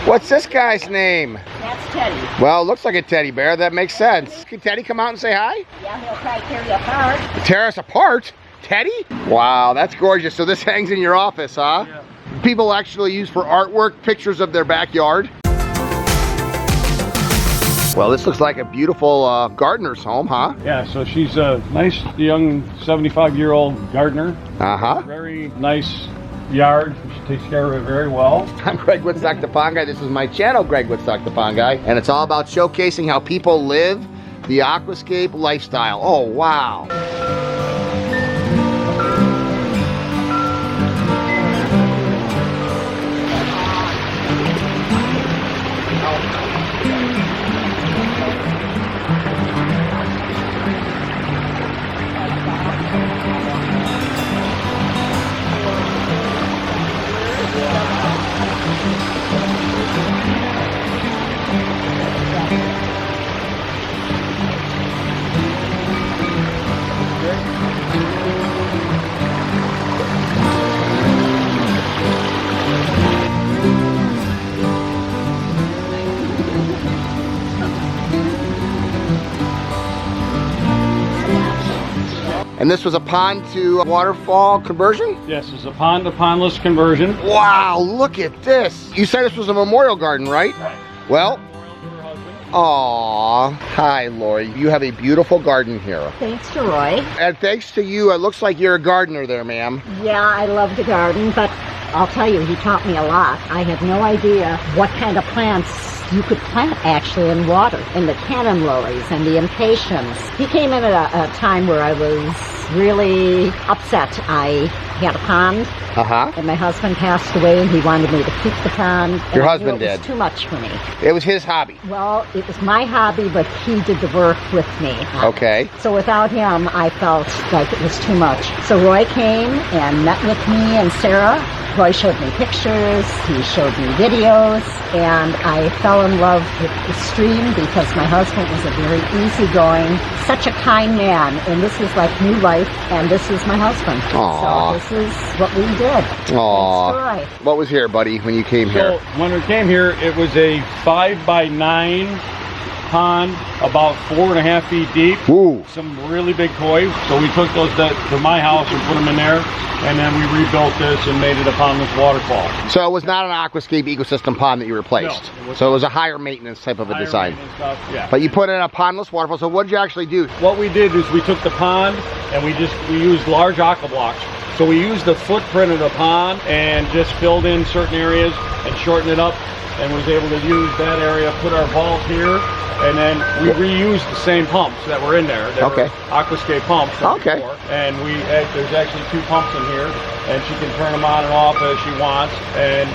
What's this guy's name? That's Teddy. Well, it looks like a teddy bear. That makes sense. Can Teddy come out and say hi? Yeah, he'll probably tear you apart. Tear us apart? Teddy? Wow, that's gorgeous. So this hangs in your office, huh? Yeah. People actually use for artwork pictures of their backyard. Well, this looks like a beautiful gardener's home, huh? Yeah, so she's a nice young 75-year-old gardener. Uh-huh. Very nice yard. She takes care of it very well. I'm Greg Wittstock, the Pond Guy. This is my channel, Greg Wittstock, the Pond Guy. And it's all about showcasing how people live the aquascape lifestyle. Oh, wow. And this was a pond to waterfall conversion? Yes, it's a pond to pondless conversion. Wow, look at this. You said this was a memorial garden, right? Right. Well, aw, hi Lori. You have a beautiful garden here. Thanks to Roy. And thanks to you, it looks like you're a gardener there, ma'am. Yeah, I love the garden, but I'll tell you, he taught me a lot. I had no idea what kind of plants you could plant actually in water, and the cannon lilies and the impatiens. He came in at a time where I was really upset. I had a pond, and my husband passed away, and he wanted me to keep the pond. Your husband did? It was too much for me. It was his hobby. Well, it was my hobby, but he did the work with me. Okay. So without him, I felt like it was too much. So Roy came and met with me and Sarah. Roy showed me pictures, he showed me videos, and I fell in love with the stream because my husband was a very easygoing, such a kind man, and this is like new life, and this is my husband. Aww. So this is what we did. Aww. Thanks to Roy. What was here, buddy, when you came here? So when we came here, it was a 5x9 pond, about 4.5 feet deep. Ooh. Some really big koi. So we took those to my house and put them in there, and then we rebuilt this and made it a pondless waterfall. So it was not an aquascape ecosystem pond that you replaced. No, so it was a higher maintenance type of a design. Stuff, yeah. But you put in a pondless waterfall. So what did you actually do? What we did is we took the pond and we used large aqua blocks. So we used the footprint of the pond and just filled in certain areas and shortened it up, and was able to use that area, put our vault here, and then we reused the same pumps that were in there. They were aquascape pumps. Okay. Before. And there's actually 2 pumps in here, and she can turn them on and off as she wants. And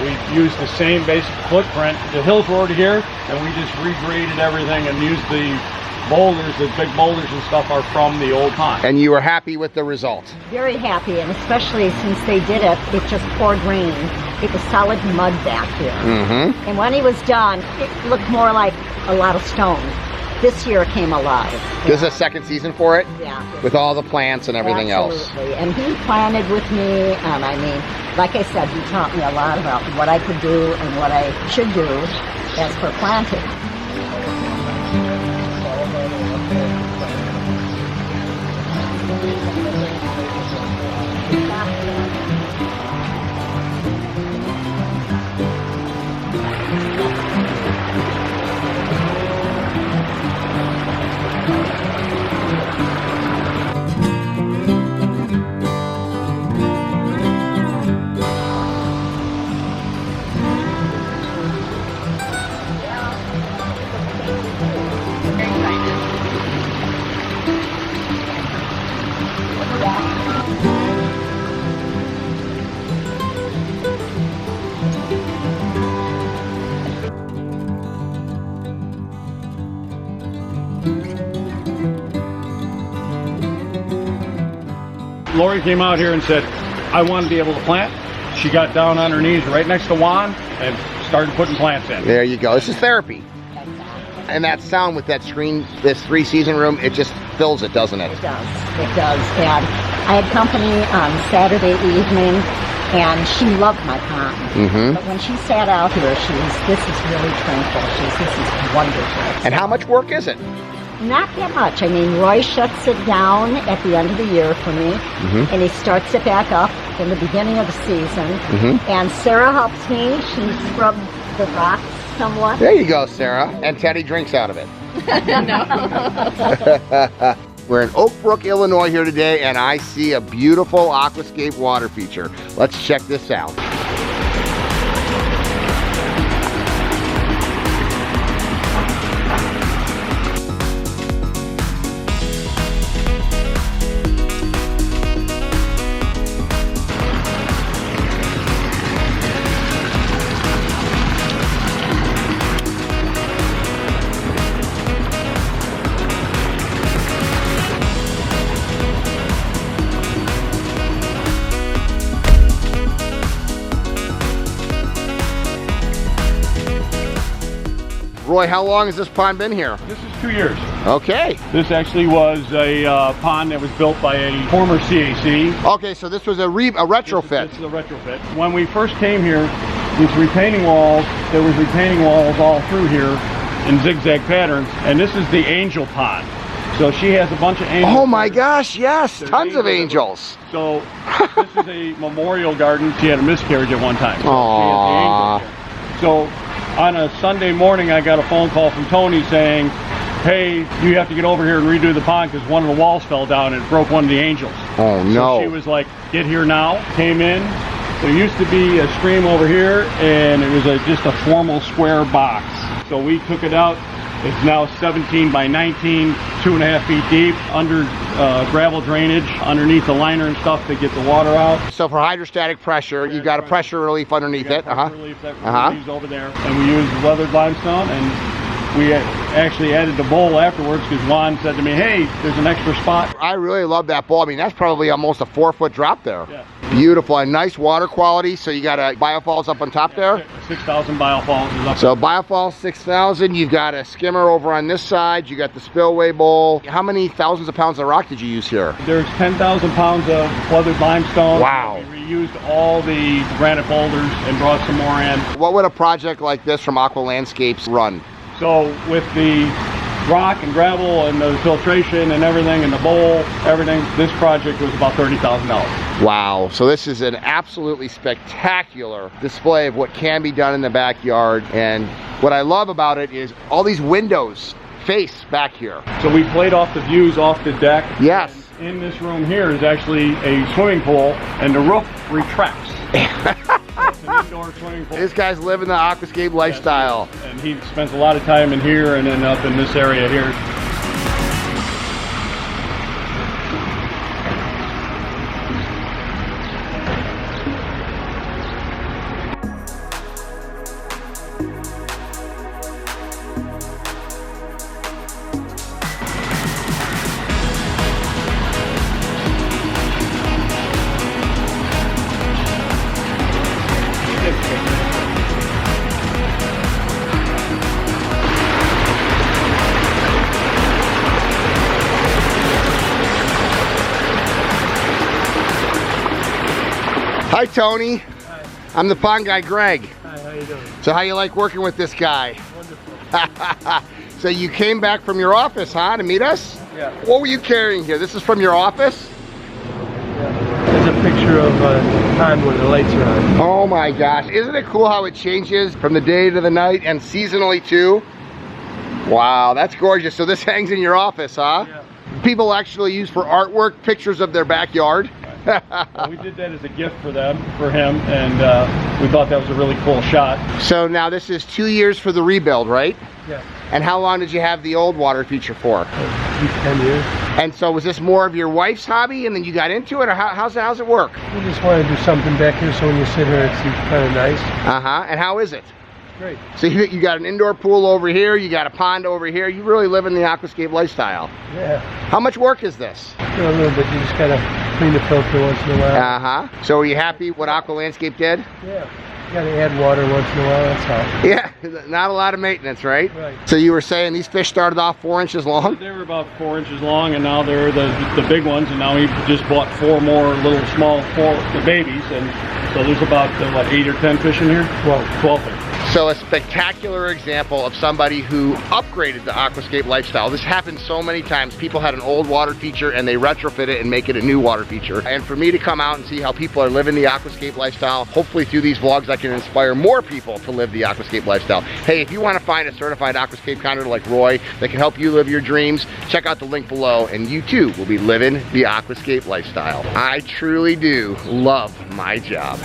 we used the same basic footprint. The hills were already here, and we just regraded everything and used the boulders, the big boulders and stuff are from the old pond. And you were happy with the result? Very happy, and especially since they did it, it just poured rain. It was solid mud back here. Mm-hmm. And when he was done, it looked more like a lot of stone. This year it came alive. This is a second season for it? Yeah. With all the plants and everything else? Absolutely. And he planted with me, and I mean, like I said, he taught me a lot about what I could do and what I should do as for planting. Lori came out here and said, I want to be able to plant. She got down on her knees right next to Juan and started putting plants in. There you go. This is therapy. And that sound with that screen, this 3-season room, it just fills it, doesn't it? It does. It does. And I had company on Saturday evening, And she loved my pond. Mm-hmm. But when she sat out here, this is really tranquil. This is wonderful. And how much work is it? Not that much. I mean, Roy shuts it down at the end of the year for me, and he starts it back up in the beginning of the season. And Sarah helps me. She scrubs the rocks somewhat. There you go, Sarah. And Teddy drinks out of it. We're in Oak Brook, Illinois here today, and I see a beautiful aquascape water feature. Let's check this out. Roy, how long has this pond been here? This is 2 years. Okay. This actually was a pond that was built by a former CAC. Okay, so this was a retrofit. This is a retrofit. When we first came here, these retaining walls, there was retaining walls all through here in zigzag patterns, and this is the angel pond. So she has a bunch of angels. Oh my gosh, yes, tons of angels. So this is a memorial garden. She had a miscarriage at one time. So Aww. she has the angels here. So on a Sunday morning, I got a phone call from Tony saying, hey, you have to get over here and redo the pond because one of the walls fell down and it broke one of the angels. Oh no. So she was like, get here now. Came in. There used to be a stream over here and it was just a formal square box. So we took it out. It's now 17 by 19, 2.5 feet deep, under gravel drainage, underneath the liner and stuff to get the water out. So for hydrostatic pressure, you've got a pressure relief underneath it. Pressure relief that we use over there. And we use weathered limestone, and we actually added the bowl afterwards because Juan said to me, hey, there's an extra spot. I really love that bowl. I mean, that's probably almost a 4-foot drop there. Yeah. Beautiful and nice water quality. So you got a biofalls up on top there. 6,000 biofalls is up. So biofalls 6,000. You've got a skimmer over on this side. You got the spillway bowl. How many thousands of pounds of rock did you use here? There's 10,000 pounds of weathered limestone. Wow. We reused all the granite boulders and brought some more in. What would a project like this from Aqua Landscapes run? So with the rock and gravel and the filtration and everything and the bowl, everything, this project was about $30,000. Wow, so this is an absolutely spectacular display of what can be done in the backyard. And what I love about it is all these windows face back here. So we played off the views off the deck. Yes. And in this room here is actually a swimming pool and the roof retracts. It's an indoor swimming pool. This guy's living the aquascape lifestyle. And he spends a lot of time in here and then up in this area here. Hi, Tony. Hi. I'm the pond guy, Greg. Hi, how you doing? So how you like working with this guy? Wonderful. So you came back from your office, huh, to meet us? Yeah. What were you carrying here? This is from your office? Yeah. There's a picture of a pond where the lights are on. Oh my gosh. Isn't it cool how it changes from the day to the night and seasonally too? Wow, that's gorgeous. So this hangs in your office, huh? Yeah. People actually use for artwork pictures of their backyard. Well, we did that as a gift for him, and we thought that was a really cool shot. So now this is 2 years for the rebuild, right? Yeah. And how long did you have the old water feature for? 10 years. And so was this more of your wife's hobby and then you got into it, or how's it work? We just want to do something back here so when you sit here it's kind of nice. Uh-huh. And how is it? Great. So you got an indoor pool over here, you got a pond over here. You really live in the aquascape lifestyle. Yeah. How much work is this? A little bit. You just got to clean the filter once in a while. Uh-huh. So are you happy what Aqua Landscape did? Yeah. Gotta add water once in a while, that's all. Yeah, not a lot of maintenance, right? Right. So you were saying these fish started off 4 inches long? They were about 4 inches long, and now they're the big ones, and now he just bought 4 more little small the babies, and so there's about, what, 8 or 10 fish in here? 12 fish. So a spectacular example of somebody who upgraded the aquascape lifestyle. This happens so many times. People had an old water feature and they retrofit it and make it a new water feature. And for me to come out and see how people are living the aquascape lifestyle, hopefully through these vlogs I can inspire more people to live the aquascape lifestyle. Hey, if you want to find a certified aquascape connoisseur like Roy that can help you live your dreams, check out the link below and you too will be living the aquascape lifestyle. I truly do love my job.